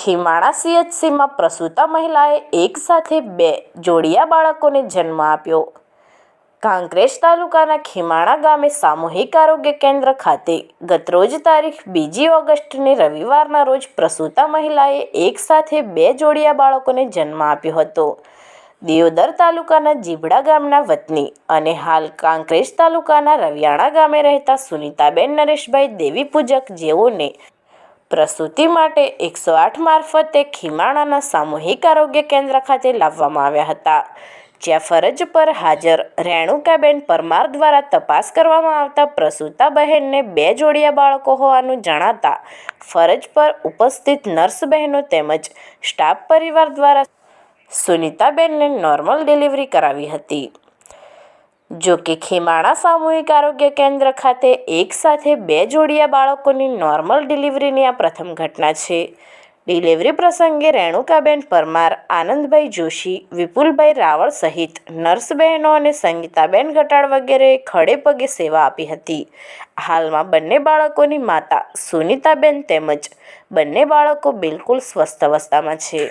ખીમાણા સીએચસીમાં પ્રસૂતા મહિલાએ એક સાથે 2 જોડિયા બાળકોને જન્મ આપ્યો. કાંકરેજ તાલુકાના ખીમાણા ગામે સામૂહિક આરોગ્ય કેન્દ્ર ખાતે ગતરોજ તારીખ 2 ઓગસ્ટને રવિવારના રોજ પ્રસૂતા મહિલાએ એક સાથે 2 જોડિયા બાળકોને જન્મ આપ્યો હતો. દિયોદર તાલુકાના જીબડા ગામના વતની અને હાલ કાંકરેજ તાલુકાના રવિયાણા ગામે રહેતા સુનીતાબેન નરેશભાઈ દેવી પૂજક, જેઓને પ્રસૂતિ માટે 108 મારફતે ખીમાણાના સામૂહિક આરોગ્ય કેન્દ્ર ખાતે લાવવામાં આવ્યા હતા. જ્યાં ફરજ પર હાજર રેણુકાબેન પરમાર દ્વારા તપાસ કરવામાં આવતા પ્રસૂતા બહેનને 2 જોડિયા બાળકો હોવાનું જણાતા ફરજ પર ઉપસ્થિત નર્સ બહેનો તેમજ સ્ટાફ પરિવાર દ્વારા સુનીતાબેનને નોર્મલ ડિલિવરી કરાવી હતી. જો કે ખીમાણા સામૂહિક આરોગ્ય કેન્દ્ર ખાતે એક સાથે 2 જોડિયા બાળકોની નોર્મલ ડિલિવરીની આ પ્રથમ ઘટના છે. ડિલિવરી પ્રસંગે રેણુકાબેન પરમાર, આનંદભાઈ જોશી, વિપુલભાઈ રાવળ સહિત નર્સ બહેનો અને સંગીતાબેન ગટાળ વગેરેએ ખડે પગે સેવા આપી હતી. હાલમાં બંને બાળકોની માતા સુનીતાબેન તેમજ બંને બાળકો બિલકુલ સ્વસ્થ અવસ્થામાં છે.